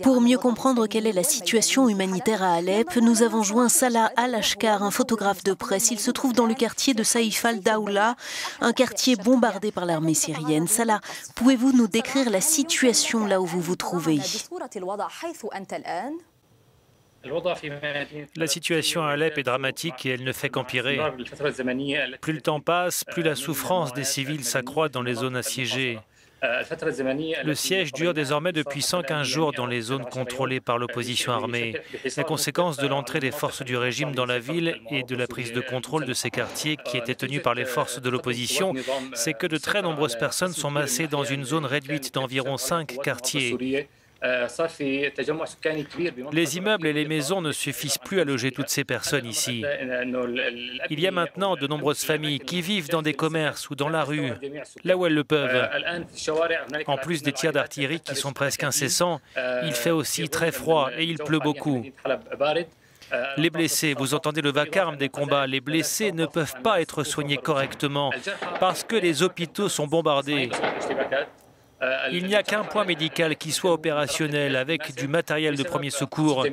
Pour mieux comprendre quelle est la situation humanitaire à Alep, nous avons joint Salah Al-Ashkar, un photographe de presse. Il se trouve dans le quartier de Saïf al-Dawla, un quartier bombardé par l'armée syrienne. Salah, pouvez-vous nous décrire la situation là où vous vous trouvez? La situation à Alep est dramatique et elle ne fait qu'empirer. Plus le temps passe, plus la souffrance des civils s'accroît dans les zones assiégées. Le siège dure désormais depuis 115 jours dans les zones contrôlées par l'opposition armée. La conséquence de l'entrée des forces du régime dans la ville et de la prise de contrôle de ces quartiers qui étaient tenus par les forces de l'opposition, c'est que de très nombreuses personnes sont massées dans une zone réduite d'environ 5 quartiers. Les immeubles et les maisons ne suffisent plus à loger toutes ces personnes ici. Il y a maintenant de nombreuses familles qui vivent dans des commerces ou dans la rue, là où elles le peuvent. En plus des tirs d'artillerie qui sont presque incessants, il fait aussi très froid et il pleut beaucoup. Les blessés, vous entendez le vacarme des combats, les blessés ne peuvent pas être soignés correctement parce que les hôpitaux sont bombardés. Il n'y a qu'un point médical qui soit opérationnel avec du matériel de premier secours.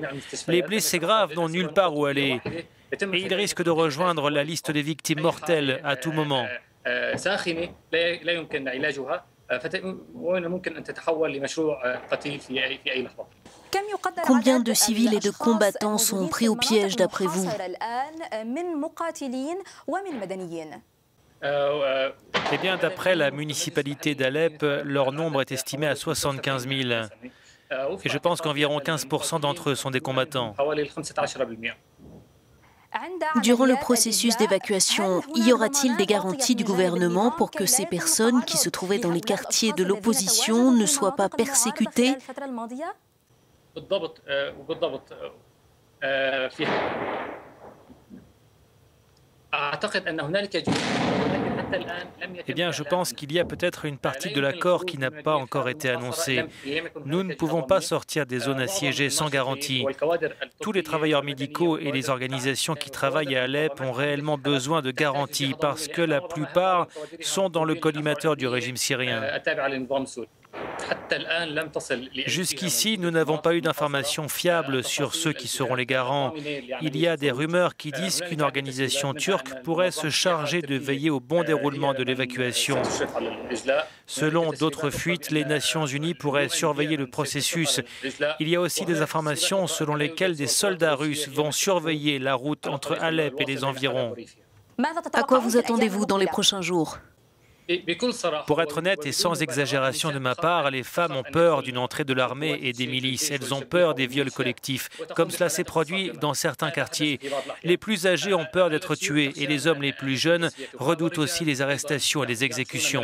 Les blessés graves n'ont nulle part où aller et ils risquent de rejoindre la liste des victimes mortelles à tout moment. Combien de civils et de combattants sont pris au piège d'après vous? Eh bien, d'après la municipalité d'Alep, leur nombre est estimé à 75 000. Et je pense qu'environ 15% d'entre eux sont des combattants. Durant le processus d'évacuation, y aura-t-il des garanties du gouvernement pour que ces personnes qui se trouvaient dans les quartiers de l'opposition ne soient pas persécutées? Eh bien, je pense qu'il y a peut-être une partie de l'accord qui n'a pas encore été annoncée. Nous ne pouvons pas sortir des zones assiégées sans garantie. Tous les travailleurs médicaux et les organisations qui travaillent à Alep ont réellement besoin de garanties parce que la plupart sont dans le collimateur du régime syrien. Jusqu'ici, nous n'avons pas eu d'informations fiables sur ceux qui seront les garants. Il y a des rumeurs qui disent qu'une organisation turque pourrait se charger de veiller au bon déroulement de l'évacuation. Selon d'autres fuites, les Nations Unies pourraient surveiller le processus. Il y a aussi des informations selon lesquelles des soldats russes vont surveiller la route entre Alep et les environs. À quoi vous attendez-vous dans les prochains jours? Pour être honnête et sans exagération de ma part, les femmes ont peur d'une entrée de l'armée et des milices. Elles ont peur des viols collectifs, comme cela s'est produit dans certains quartiers. Les plus âgés ont peur d'être tués et les hommes les plus jeunes redoutent aussi les arrestations et les exécutions.